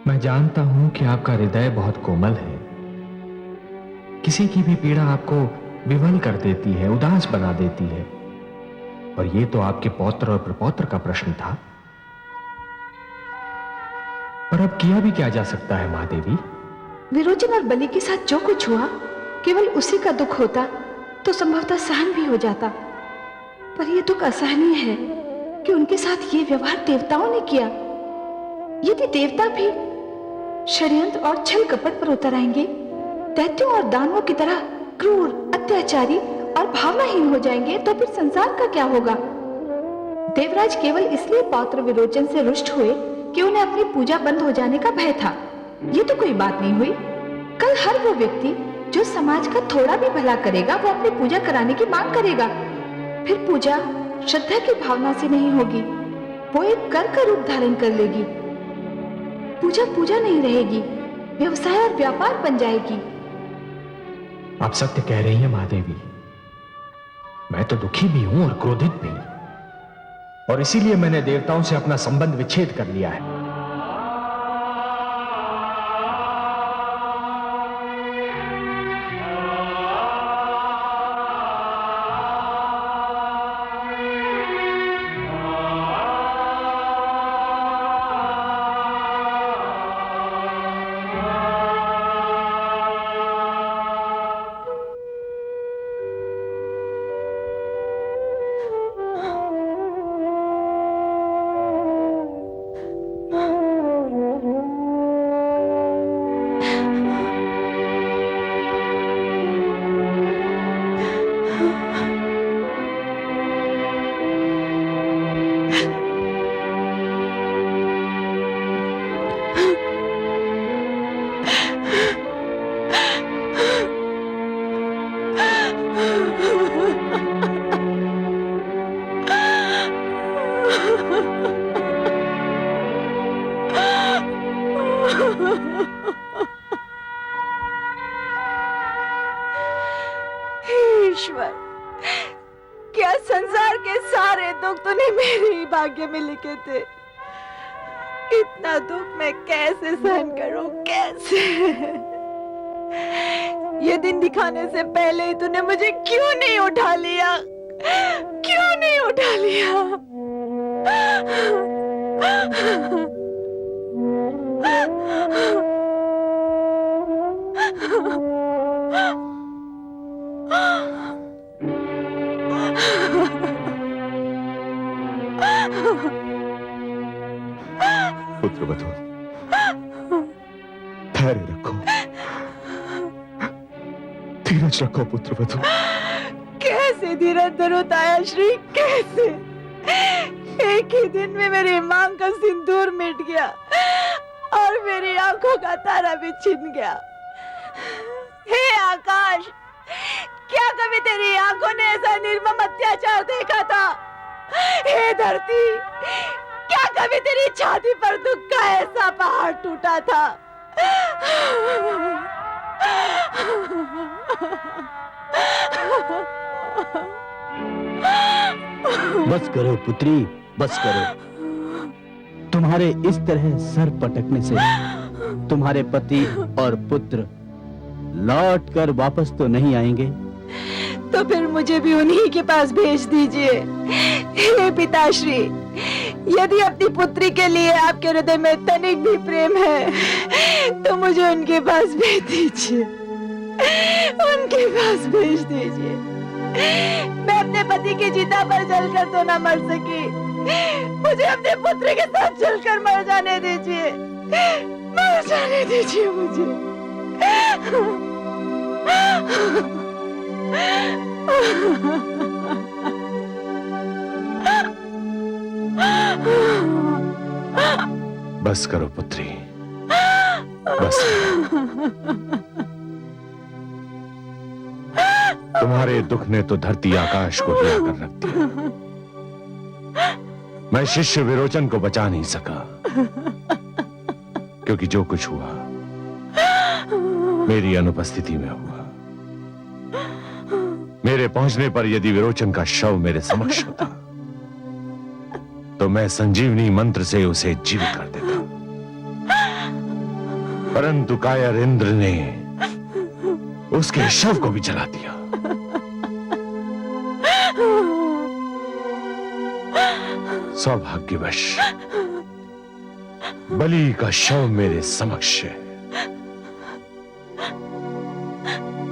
मैं जानता हूं कि आपका हृदय बहुत कोमल है। किसी की भी पीड़ा आपको विवल कर देती है, उदास बना देती है। और ये तो आपके पौत्र और प्रपौत्र का प्रश्न था। पर अब किया भी क्या जा सकता है महादेवी? विरोचन और बलि के साथ जो कुछ हुआ केवल उसी का दुख होता तो संभवतः सहन भी हो जाता, पर यह दुख असहनीय है कि उनके साथ ये व्यवहार देवताओं ने किया। यदि देवता भी षड्यंत्र और छल कपट पर उतर आएंगे, दैत्यों और दानवों की तरह क्रूर, अत्याचारी और भावनाहीन हो जाएंगे, तो फिर संसार का क्या होगा? देवराज केवल इसलिए पौत्र विरोचन से रुष्ट हुए कि उन्हें अपनी पूजा बंद हो जाने का भय था। ये तो कोई बात नहीं हुई। कल हर वो व्यक्ति जो समाज का थोड़ा भी भला करेगा, वो अपनी पूजा कराने की मांग करेगा। फिर पूजा श्रद्धा की भावना से नहीं होगी, वो एक कर का रूप धारण कर लेगी। पूजा पूजा नहीं रहेगी, व्यवसाय और व्यापार बन जाएगी। आप सत्य कह रही हैं महादेवी। मैं तो दुखी भी हूं और क्रोधित भी, और इसीलिए मैंने देवताओं से अपना संबंध विच्छेद कर लिया है। ईश्वर, क्या संसार के सारे दुख तूने मेरे ही भाग्य में लिखे थे? इतना दुख मैं कैसे सहन करूं, कैसे? ये दिन दिखाने से पहले ही तूने मुझे क्यों नहीं उठा लिया? क्यों नहीं उठा लिया? पुत्रवधू, धैर्य रखो, धीरज रखो पुत्रवधू। कैसे धीरज धरो ताया श्री, कैसे? एक ही दिन में मेरी मांग का सिंदूर मिट गया और मेरी आंखों का तारा भी छिन गया। हे आकाश, क्या कभी तेरी आंखों ने ऐसा निर्मम अत्याचार देखा था? हे धरती, क्या कभी तेरी छाती पर दुख का ऐसा पहाड़ टूटा था? बस करो पुत्री, बस करो। तुम्हारे इस तरह सर पटकने से तुम्हारे पति और पुत्र लौट कर वापस तो नहीं आएंगे। तो फिर मुझे भी उन्हीं के पास भेज दीजिए। हे पिताश्री, यदि अपनी पुत्री के लिए आपके हृदय में तनिक भी प्रेम है तो मुझे उनके पास भेज दीजिए, उनके पास भेज दीजिए। मैं अपने पति की चिता पर जलकर तो न मर सकी, मुझे अपने पुत्र के साथ जलकर मर जाने दीजिए, मर जाने दीजिए मुझे। बस करो पुत्री, बस करो। तुम्हारे दुख ने तो धरती आकाश को हिला कर रख दिया। मैं शिष्य विरोचन को बचा नहीं सका, क्योंकि जो कुछ हुआ मेरी अनुपस्थिति में हुआ। मेरे पहुंचने पर यदि विरोचन का शव मेरे समक्ष होता तो मैं संजीवनी मंत्र से उसे जीवित कर देता। परंतु कायर इंद्र ने उसके शव को भी जला दिया। सौभाग्यवश बलि का शव मेरे समक्ष है।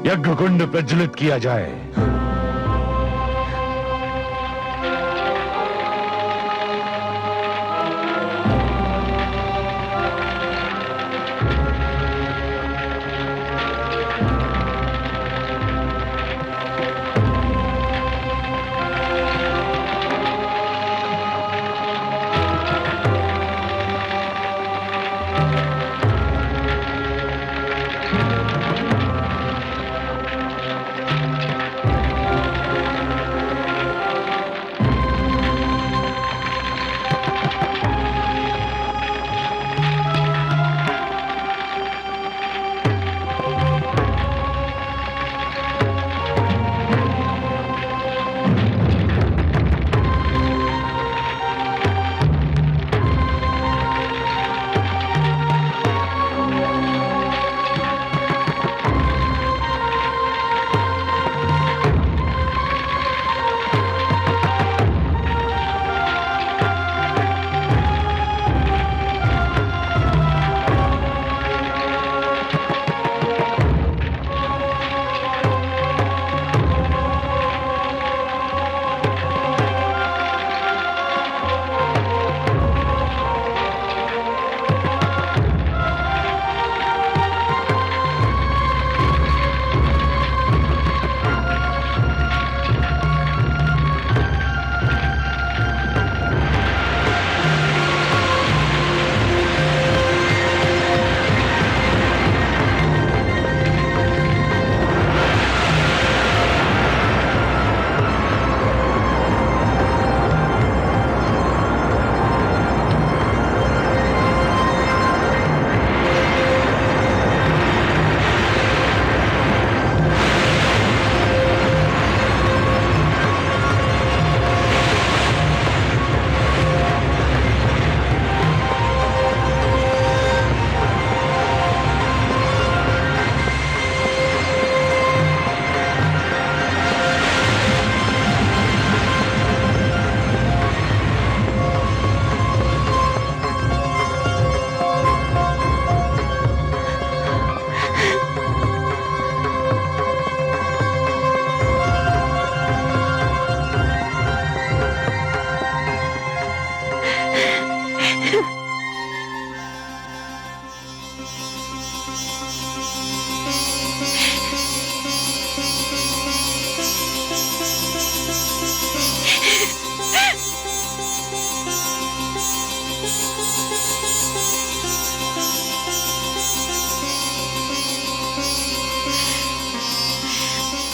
यज्ञ कुंड प्रज्वलित किया जाए।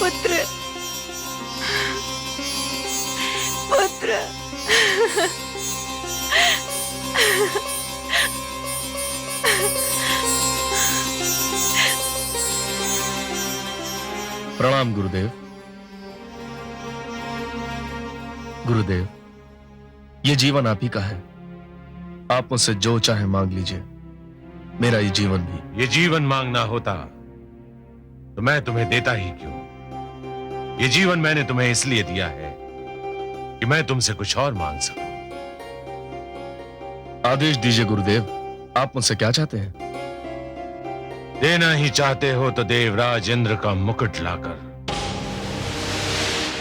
पुत्र, पुत्र। प्रणाम गुरुदेव। गुरुदेव, ये जीवन आप ही का है। आप मुझसे जो चाहे मांग लीजिए। मेरा ये जीवन भी। ये जीवन मांगना होता तो मैं तुम्हें देता ही क्यों? ये जीवन मैंने तुम्हें इसलिए दिया है कि मैं तुमसे कुछ और मांग सकूं। आदेश दीजिए गुरुदेव, आप मुझसे क्या चाहते हैं? देना ही चाहते हो तो देवराज इंद्र का मुकुट लाकर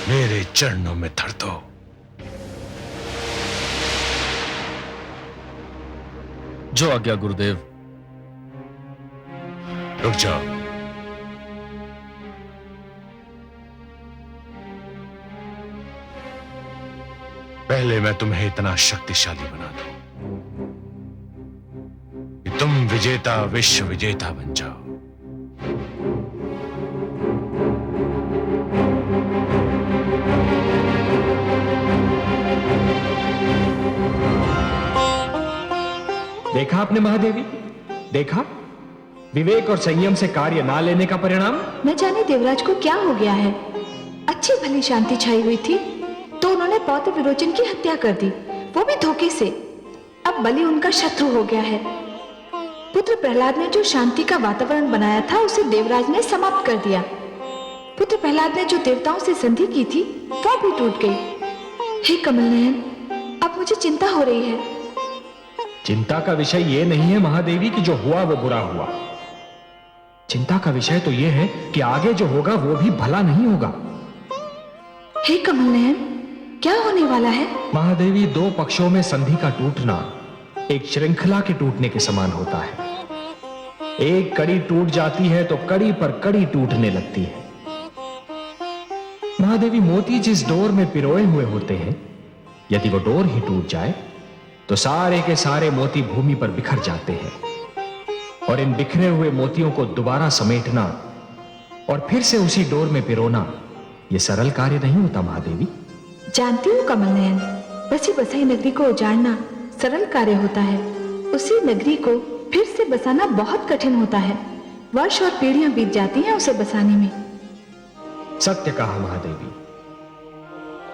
मेरे चरणों में धर दो। जो आज्ञा गुरुदेव। रुक जाओ। पहले मैं तुम्हें इतना शक्तिशाली बना दूं कि तुम विजेता विश्व विजेता बन जाओ। देखा आपने महादेवी, देखा विवेक और संयम से कार्य ना लेने का परिणाम। न जाने देवराज को क्या हो गया है। अच्छी भली शांति छाई हुई थी तो उन्होंने पौत्र विरोचन की हत्या कर दी, वो भी धोखे से। अब बलि उनका शत्रु हो गया है। पुत्र प्रहलाद ने जो शांति का वातावरण बनाया था उसे देवराज ने समाप्त कर दिया। पुत्र प्रहलाद ने जो देवताओं से संधि की थी वह भी टूट गई। हे कमल नयन, अब मुझे चिंता हो रही है। चिंता का विषय यह नहीं है महादेवी कि जो हुआ वो बुरा हुआ। चिंता का विषय तो यह है कि आगे जो होगा वो भी भला नहीं होगा। हे कमल नयन, क्या होने वाला है? महादेवी, दो पक्षों में संधि का टूटना एक श्रृंखला के टूटने के समान होता है। एक कड़ी टूट जाती है तो कड़ी पर कड़ी टूटने लगती है। महादेवी, मोती जिस डोर में पिरोए हुए होते हैं, यदि वो डोर ही टूट जाए तो सारे के सारे मोती भूमि पर बिखर जाते हैं। और इन बिखरे हुए मोतियों को दोबारा समेटना और फिर से उसी डोर में पिरोना यह सरल कार्य नहीं होता महादेवी। जानती हूँ कमल नयन, बसी बसाई नगरी को उजाड़ना सरल कार्य होता है, उसी नगरी को फिर से बसाना बहुत कठिन होता है। वर्ष और पीढ़ियां बीत जाती हैं उसे बसाने में। सत्य कहा महादेवी।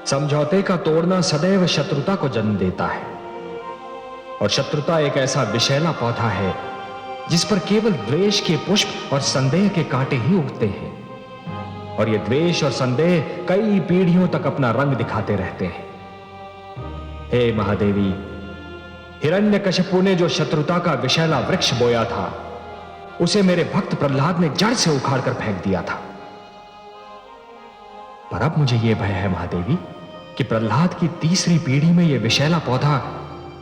समझौते का तोड़ना सदैव शत्रुता को जन्म देता है, और शत्रुता एक ऐसा विषैला पौधा है जिस पर केवल द्वेष के पुष्प और संदेह के कांटे ही उगते हैं। और ये द्वेष और संदेह कई पीढ़ियों तक अपना रंग दिखाते रहते हैं। हे महादेवी, हिरण्यकशिपु ने जो शत्रुता का विषैला वृक्ष बोया था उसे मेरे भक्त प्रहलाद ने जड़ से उखाड़कर फेंक दिया था। पर अब मुझे यह भय है महादेवी कि प्रहलाद की तीसरी पीढ़ी में यह विषैला पौधा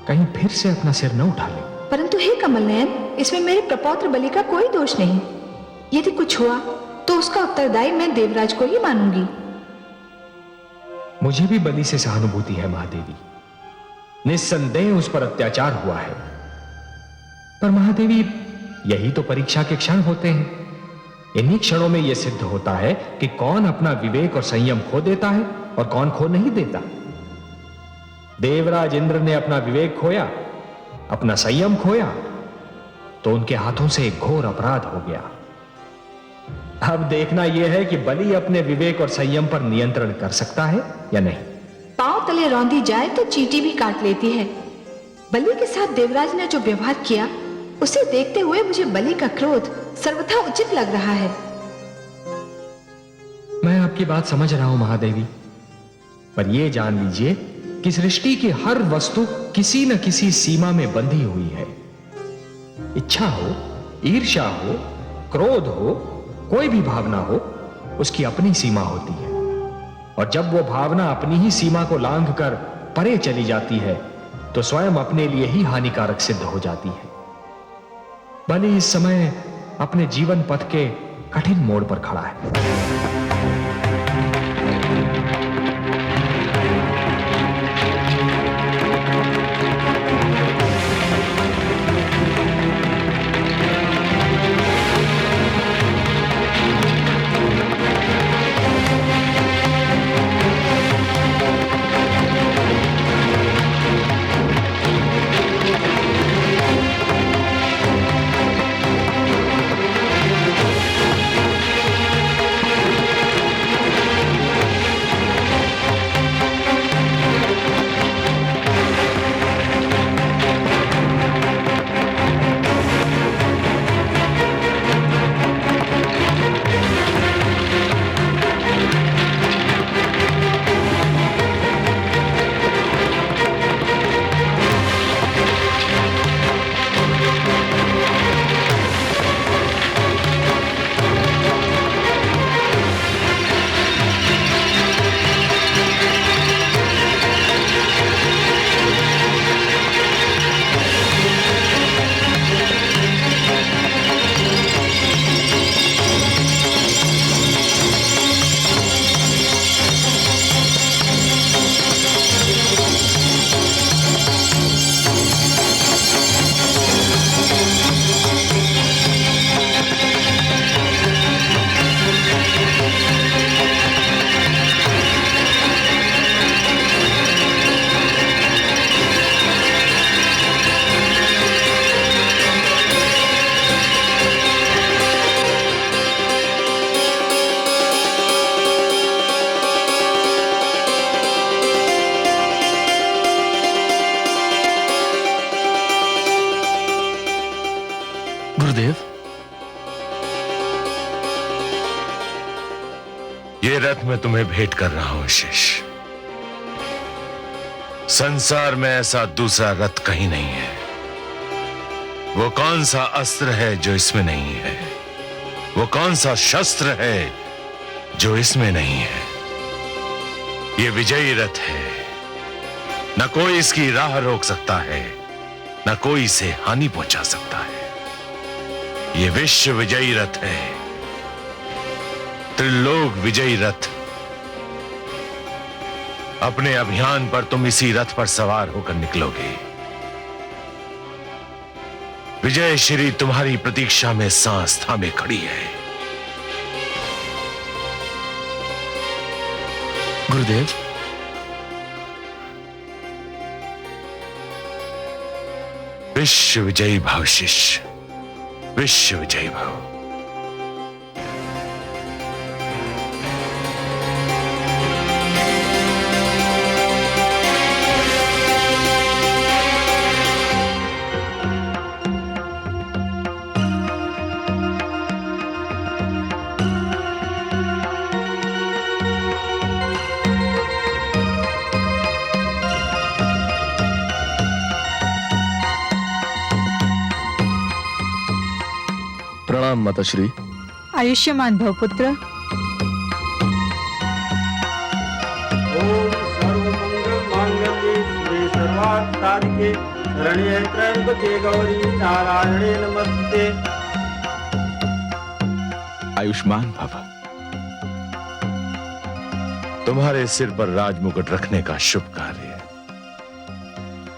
कहीं फिर से अपना सिर न उठा ले। परंतु हे कमल नयन, इसमें मेरे प्रपौत्र बलि का कोई दोष नहीं। यदि कुछ हुआ तो उसका उत्तरदायी मैं देवराज को ही मानूंगी। मुझे भी बलि से सहानुभूति है महादेवी। निस्संदेह उस पर अत्याचार हुआ है, पर महादेवी यही तो परीक्षा के क्षण होते हैं। इन्हीं क्षणों में यह सिद्ध होता है कि कौन अपना विवेक और संयम खो देता है और कौन खो नहीं देता। देवराज इंद्र ने अपना विवेक खोया, अपना संयम खोया, तो उनके हाथों से एक घोर अपराध हो गया। अब देखना यह है कि बलि अपने विवेक और संयम पर नियंत्रण कर सकता है या नहीं। पांव तले रौंदी जाए तो चींटी भी काट लेती है। बलि के साथ देवराज ने जो व्यवहार किया उसे देखते हुए मुझे बलि का क्रोध सर्वथा उचित लग रहा है। मैं आपकी बात समझ रहा हूं महादेवी, पर यह जान लीजिए कि सृष्टि की हर वस्तु किसी न किसी सीमा में बंधी हुई है। इच्छा हो, ईर्ष्या हो, क्रोध हो, कोई भी भावना हो, उसकी अपनी सीमा होती है। और जब वो भावना अपनी ही सीमा को लांघकर परे चली जाती है तो स्वयं अपने लिए ही हानिकारक सिद्ध हो जाती है। बलि इस समय अपने जीवन पथ के कठिन मोड़ पर खड़ा है। गुरुदेव, ये रथ मैं तुम्हें भेंट कर रहा हूं शिष्य। संसार में ऐसा दूसरा रथ कहीं नहीं है। वो कौन सा अस्त्र है जो इसमें नहीं है? वो कौन सा शस्त्र है जो इसमें नहीं है? ये विजयी रथ है। न कोई इसकी राह रोक सकता है, न कोई इसे हानि पहुंचा सकता है। ये विश्व विजयी रथ है, त्रिलोक विजयी रथ। अपने अभियान पर तुम इसी रथ पर सवार होकर निकलोगे। विजय श्री तुम्हारी प्रतीक्षा में सांस थामे खड़ी है। गुरुदेव, विश्व विजयी भव शिष्य, विश्व विजयी भव। प्रणाम माताश्री। आयुष्यमान भव पुत्र। ओम सर्वमंगल मांगल्ये शिवे सर्वार्थ साधिके शरण्ये त्र्यंबके गौरी नारायणे नमस्ते। आयुष्मान भव। तुम्हारे सिर पर राजमुकुट रखने का शुभ कार्य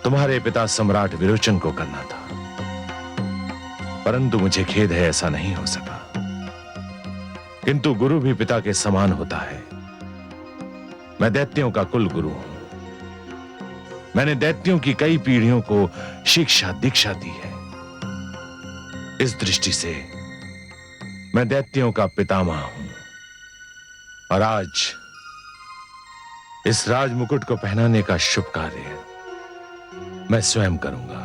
तुम्हारे पिता सम्राट विरोचन को करना था, परंतु मुझे खेद है ऐसा नहीं हो सका। किंतु गुरु भी पिता के समान होता है। मैं दैत्यों का कुल गुरु हूं। मैंने दैत्यों की कई पीढ़ियों को शिक्षा दीक्षा दी है। इस दृष्टि से मैं दैत्यों का पितामह हूं। और आज इस राजमुकुट को पहनाने का शुभ कार्य मैं स्वयं करूंगा।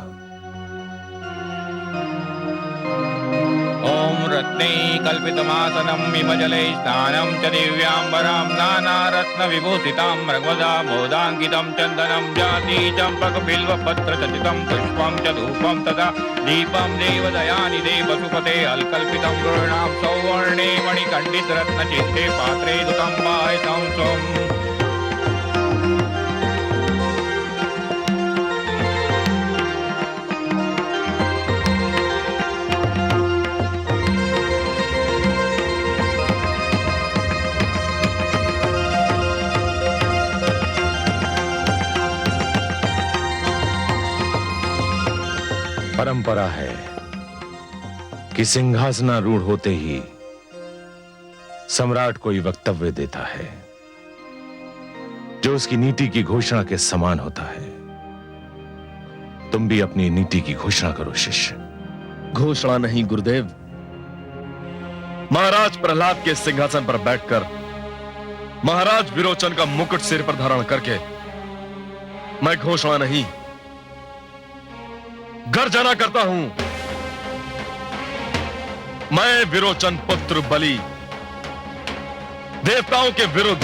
रत्नै कल्पितमासनं विमजले स्नानं च दिव्याम्बरां नानारत्न विभूषितां मृगवदा मोदाङ्कितं चन्दनं जाति चम्पकबिल्वपत्रचटितं पुष्पं च धूपं तथा दीपं देवदयानिधे वसुपते अल्कल्पितं गृह्णां सौवर्णे मणिकण्डितरत्नचित्ते पात्रे दुतं पायसं स्वम्। परंपरा है कि सिंहासनारूढ़ होते ही सम्राट कोई वक्तव्य देता है जो उसकी नीति की घोषणा के समान होता है। तुम भी अपनी नीति की घोषणा करो शिष्य। घोषणा नहीं गुरुदेव। महाराज प्रहलाद के सिंहासन पर बैठकर महाराज विरोचन का मुकुट सिर पर धारण करके मैं घोषणा नहीं गर्जना करता हूं। मैं विरोचन पुत्र बलि देवताओं के विरुद्ध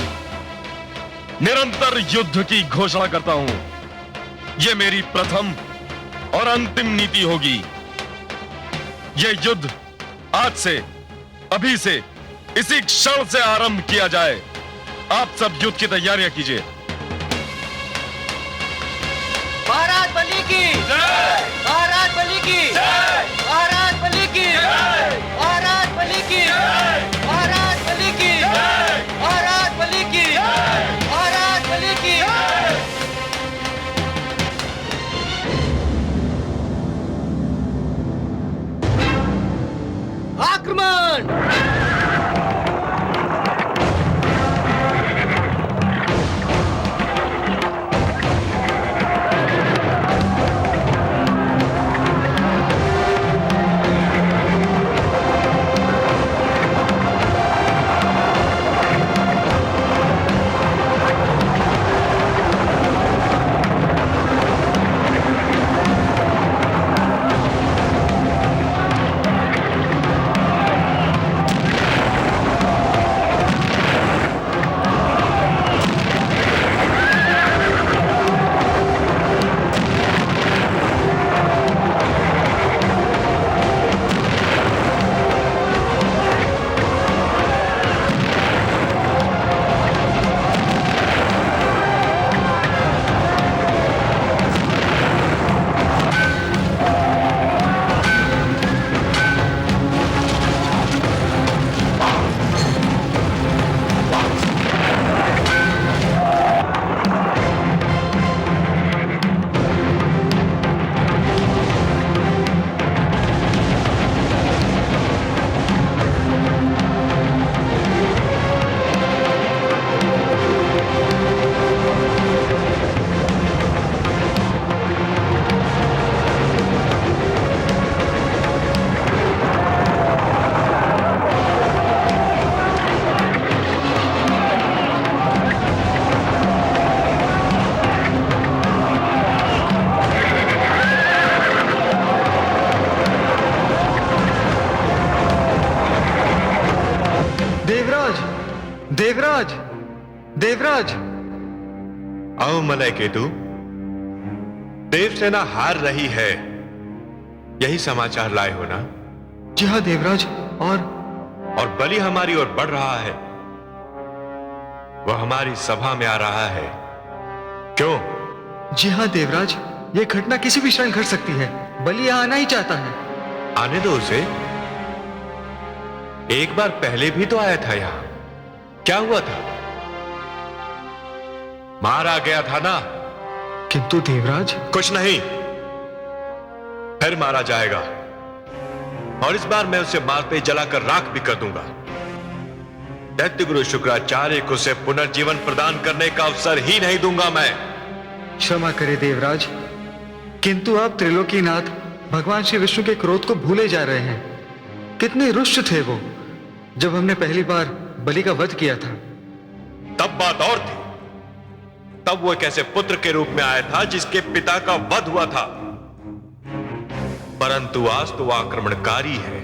निरंतर युद्ध की घोषणा करता हूं। यह मेरी प्रथम और अंतिम नीति होगी। यह युद्ध आज से, अभी से, इसी क्षण से आरंभ किया जाए। आप सब युद्ध की तैयारियां कीजिए। महाराज बलि की जय, महाराज बलि की जय, महाराज बलि की जय, महाराज बलि की जय, महाराज बलि की जय, महाराज बलि की जय, महाराज बलि की जय। आक्रमण! देवराज, देवराज। आओ मलय केतु, देवसेना हार रही है, यही समाचार लाए हो ना? जी हाँ देवराज। और बलि हमारी ओर बढ़ रहा है, वह हमारी सभा में आ रहा है। क्यों? जी हाँ देवराज, यह घटना किसी भी क्षण घट सकती है। बलि यहाँ आना ही चाहता है। आने दो उसे, एक बार पहले भी तो आया था यहां। क्या हुआ था? मारा गया था ना? किंतु देवराज। कुछ नहीं, फिर मारा जाएगा, और इस बार मैं उसे मारते जलाकर राख भी कर दूंगा। दैत्य गुरु शुक्राचार्य को उसे पुनर्जीवन प्रदान करने का अवसर ही नहीं दूंगा मैं। क्षमा करे देवराज, किंतु आप त्रिलोकीनाथ भगवान श्री विष्णु के क्रोध को भूले जा रहे हैं। कितने रुष्ट थे वो जब हमने पहली बार बलि का वध किया था। तब बात और थी, तब वो एक ऐसे पुत्र के रूप में आया था जिसके पिता का वध हुआ था। परंतु आज तो वह आक्रमणकारी है,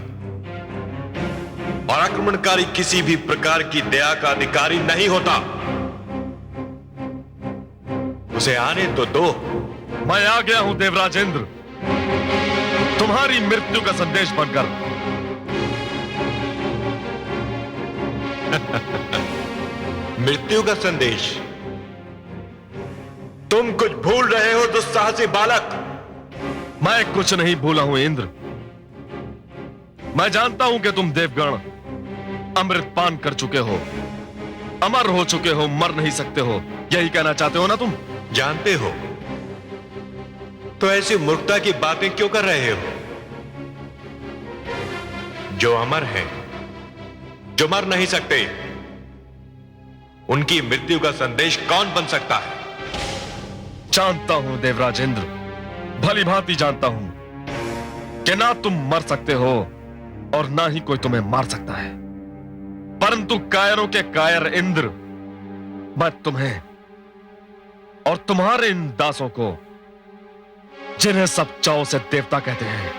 और आक्रमणकारी किसी भी प्रकार की दया का अधिकारी नहीं होता। उसे आने तो दो। मैं आ गया हूं देवराज इंद्र, तुम्हारी मृत्यु का संदेश बनकर। मृत्यु का संदेश? तुम कुछ भूल रहे हो दुस्साहसी बालक। मैं कुछ नहीं भूला हूं इंद्र। मैं जानता हूं कि तुम देवगण अमृत पान कर चुके हो, अमर हो चुके हो, मर नहीं सकते हो। यही कहना चाहते हो ना तुम? जानते हो तो ऐसी मूर्खता की बातें क्यों कर रहे हो? जो अमर हैं, जो मर नहीं सकते, उनकी मृत्यु का संदेश कौन बन सकता है? जानता हूं देवराज इंद्र, भली भांति जानता हूं कि ना तुम मर सकते हो और ना ही कोई तुम्हें मार सकता है। परंतु कायरों के कायर इंद्र, मैं तुम्हें और तुम्हारे इन दासों को, जिन्हें सब चाव से देवता कहते हैं,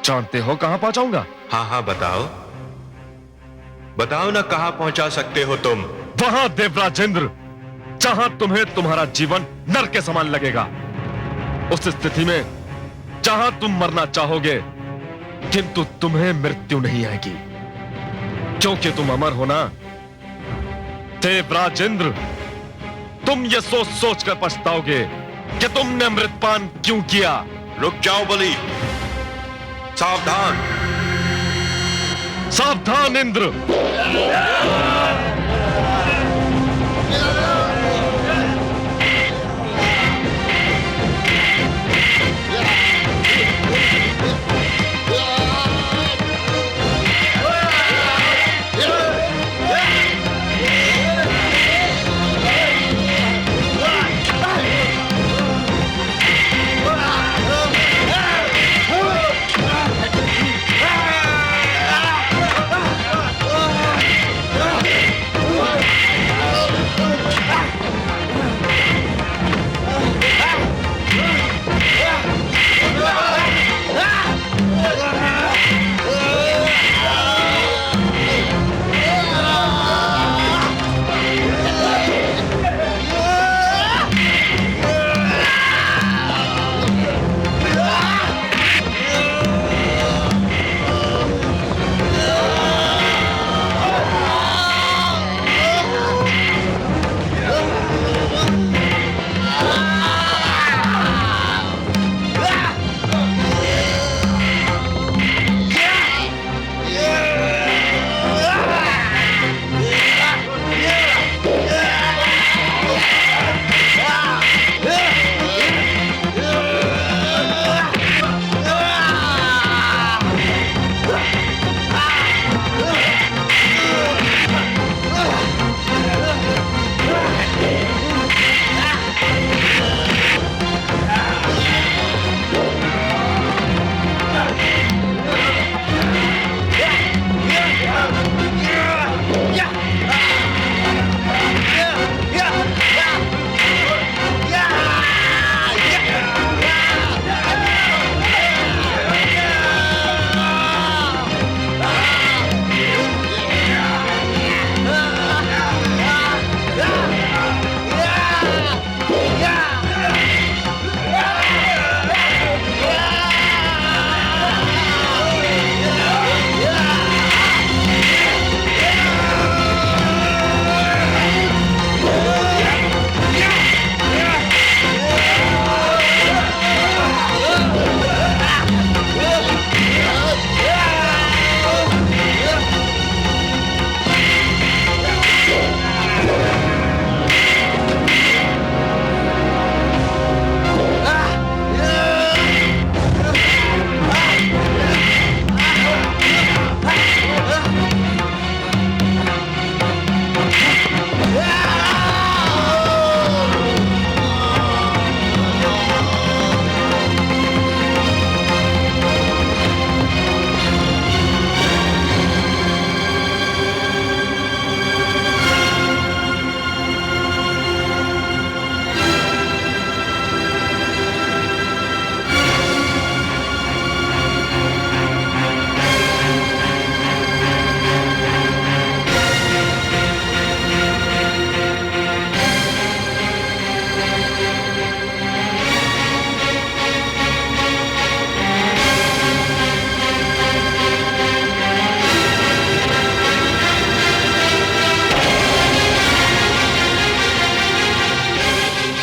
जानते हो कहां पहुंचाऊंगा? हाँ हाँ बताओ, बताओ ना, कहां पहुंचा सकते हो तुम? वहां देवराज इंद्र जहां तुम्हें तुम्हारा जीवन नर के समान लगेगा। उस स्थिति में जहां तुम मरना चाहोगे, किंतु तुम्हें मृत्यु नहीं आएगी, क्योंकि तुम अमर हो ना। देवराज इंद्र, तुम ये सोच सोच कर पछताओगे कि तुमने अमृतपान क्यों किया। रुक जाओ बलि, सावधान। सावधान इंद्र।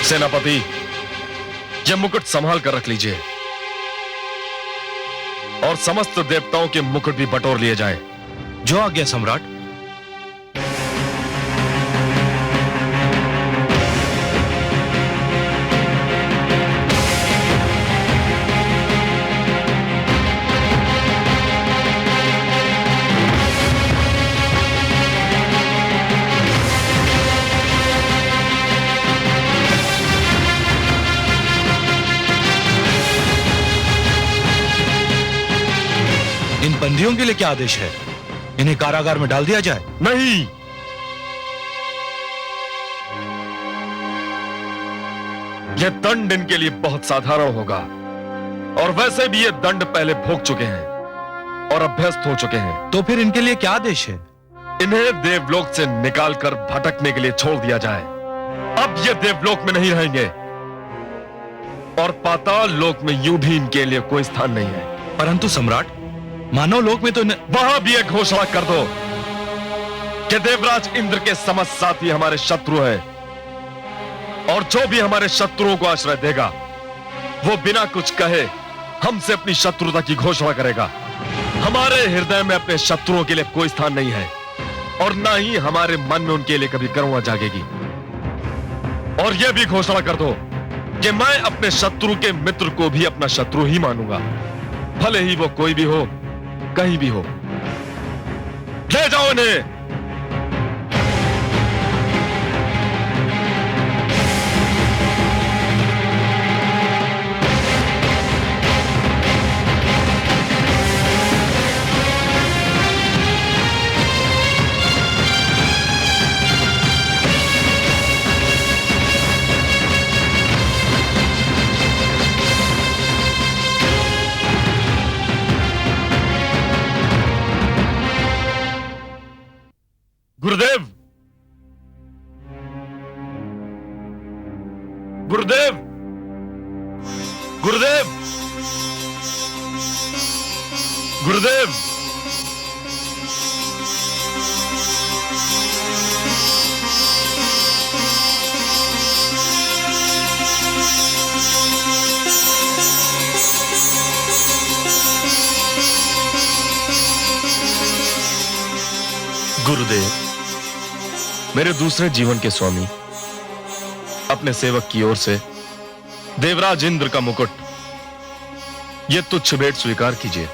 सेनापति, यह मुकुट संभाल कर रख लीजिए और समस्त देवताओं के मुकुट भी बटोर लिए जाएं। जो आज्ञा सम्राट। इन बंदियों के लिए क्या आदेश है? इन्हें कारागार में डाल दिया जाए? नहीं, यह दंड इनके लिए बहुत साधारण होगा और वैसे भी ये दंड पहले भोग चुके हैं और अभ्यस्त हो चुके हैं। तो फिर इनके लिए क्या आदेश है? इन्हें देवलोक से निकालकर भटकने के लिए छोड़ दिया जाए। अब ये देवलोक में नहीं रहेंगे और पाताल लोक में यूं भी इनके लिए कोई स्थान नहीं है। परंतु सम्राट, मानव लोक में तो वहां भी एक घोषणा कर दो कि देवराज इंद्र के समस्त साथी हमारे शत्रु हैं और जो भी हमारे शत्रुओं को आश्रय देगा वो बिना कुछ कहे हमसे अपनी शत्रुता की घोषणा करेगा। हमारे हृदय में अपने शत्रुओं के लिए कोई स्थान नहीं है और ना ही हमारे मन में उनके लिए कभी करुणा जागेगी। और यह भी घोषणा कर दो कि मैं अपने शत्रु के मित्र को भी अपना शत्रु ही मानूंगा, भले ही वो कोई भी हो, कहीं भी हो। ले जाओ इन्हें। गुरुदेव, गुरुदेव, गुरुदेव, गुरुदेव, गुरुदेव, मेरे दूसरे जीवन के स्वामी, अपने सेवक की ओर से देवराज इंद्र का मुकुट, यह तुच्छ भेंट स्वीकार कीजिए।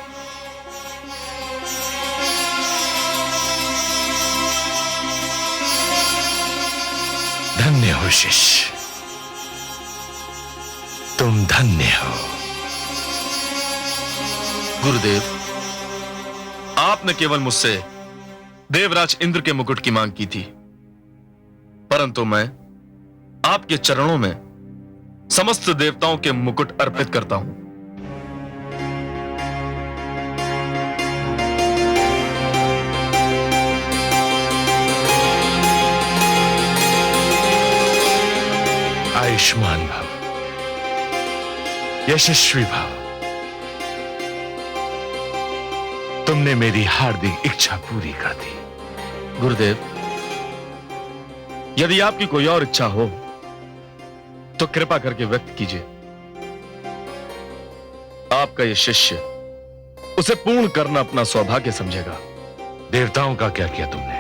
धन्य हो शिष्य, तुम धन्य हो। गुरुदेव, आपने केवल मुझसे देवराज इंद्र के मुकुट की मांग की थी, परंतु मैं आपके चरणों में समस्त देवताओं के मुकुट अर्पित करता हूं। आयुष्मान भव, यशस्वी भव। तुमने मेरी हार्दिक इच्छा पूरी कर दी। गुरुदेव, यदि आपकी कोई और इच्छा हो तो कृपा करके व्यक्त कीजिए। आपका यह शिष्य उसे पूर्ण करना अपना सौभाग्य समझेगा। देवताओं का क्या किया तुमने?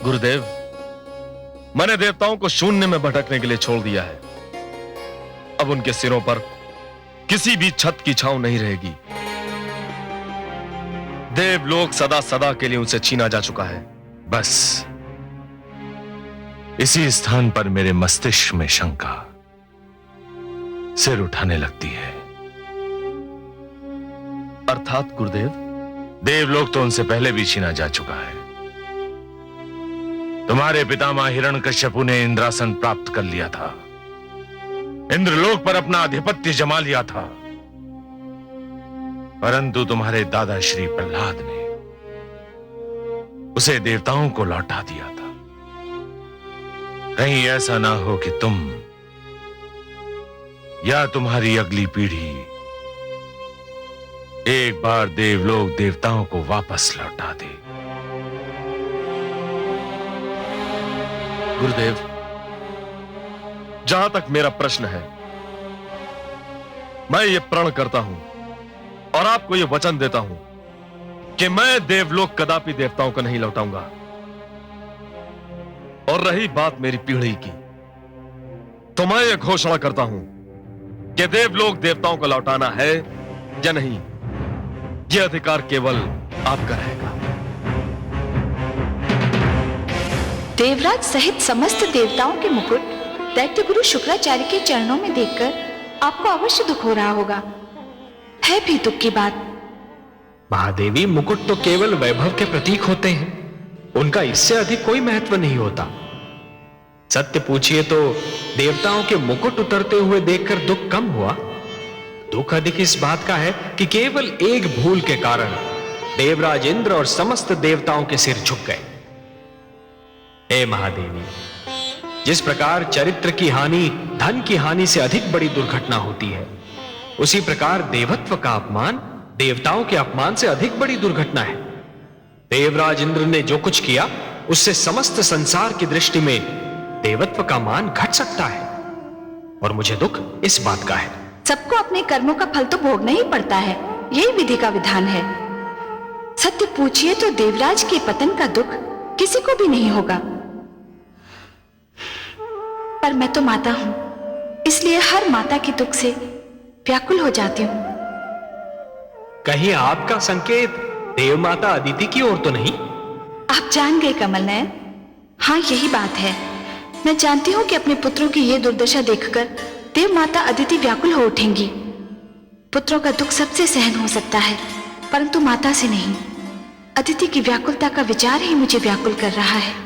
गुरुदेव, मैंने देवताओं को शून्य में भटकने के लिए छोड़ दिया है। अब उनके सिरों पर किसी भी छत की छांव नहीं रहेगी। देवलोक सदा सदा के लिए उनसे छीना जा चुका है। बस इसी स्थान पर मेरे मस्तिष्क में शंका सिर उठाने लगती है। अर्थात गुरुदेव? देवलोक तो उनसे पहले भी छीना जा चुका है। तुम्हारे पितामह हिरण्यकश्यपु ने इंद्रासन प्राप्त कर लिया था, इंद्रलोक पर अपना आधिपत्य जमा लिया था, परंतु तुम्हारे दादा श्री प्रहलाद ने उसे देवताओं को लौटा दिया था। कहीं ऐसा ना हो कि तुम या तुम्हारी अगली पीढ़ी एक बार देवलोक देवताओं को वापस लौटा दे। गुरुदेव, जहां तक मेरा प्रश्न है, मैं ये प्रण करता हूं और आपको ये वचन देता हूं कि मैं देवलोक कदापि देवताओं को नहीं लौटाऊंगा। और रही बात मेरी पीढ़ी की, तो मैं ये घोषणा करता हूं कि देवलोक देवताओं को लौटाना है या नहीं, यह अधिकार केवल आपका रहेगा। देवराज सहित समस्त देवताओं के मुकुट दैत्य गुरु शुक्राचार्य के चरणों में देखकर आपको अवश्य दुख हो रहा होगा। है भी दुख की बात। महादेवी, मुकुट तो केवल वैभव के प्रतीक होते हैं, उनका इससे अधिक कोई महत्व नहीं होता। सत्य पूछिए तो देवताओं के मुकुट उतरते हुए देखकर दुख कम हुआ। दुख अधिक इस बात का है कि केवल एक भूल के कारण देवराज इंद्र और समस्त देवताओं के सिर झुक गए। हे महादेवी, जिस प्रकार चरित्र की हानि धन की हानि से अधिक बड़ी दुर्घटना होती है, उसी प्रकार देवत्व का अपमान देवताओं के अपमान से अधिक बड़ी दुर्घटना है। देवराज इंद्र ने जो कुछ किया, उससे समस्त संसार की दृष्टि में देवत्व का मान घट सकता है, और मुझे दुख इस बात का है। सबको अपने कर्मों का फल तो भोगना ही पड़ता है, यही विधि का विधान है। सत्य पूछिए तो देवराज के पतन का दुख किसी को भी नहीं होगा। पर मैं तो माता हूं, इसलिए हर माता के दुख से व्याकुल हो जाती हूं। कहीं आपका संकेत देव माता अदिति की ओर तो नहीं? आप जान गए कमल नयन। हाँ, यही बात है। मैं जानती हूं कि अपने पुत्रों की ये दुर्दशा देखकर देव माता अदिति व्याकुल हो उठेंगी। पुत्रों का दुख सबसे सहन हो सकता है, परंतु माता से नहीं। अदिति की व्याकुलता का विचार ही मुझे व्याकुल कर रहा है।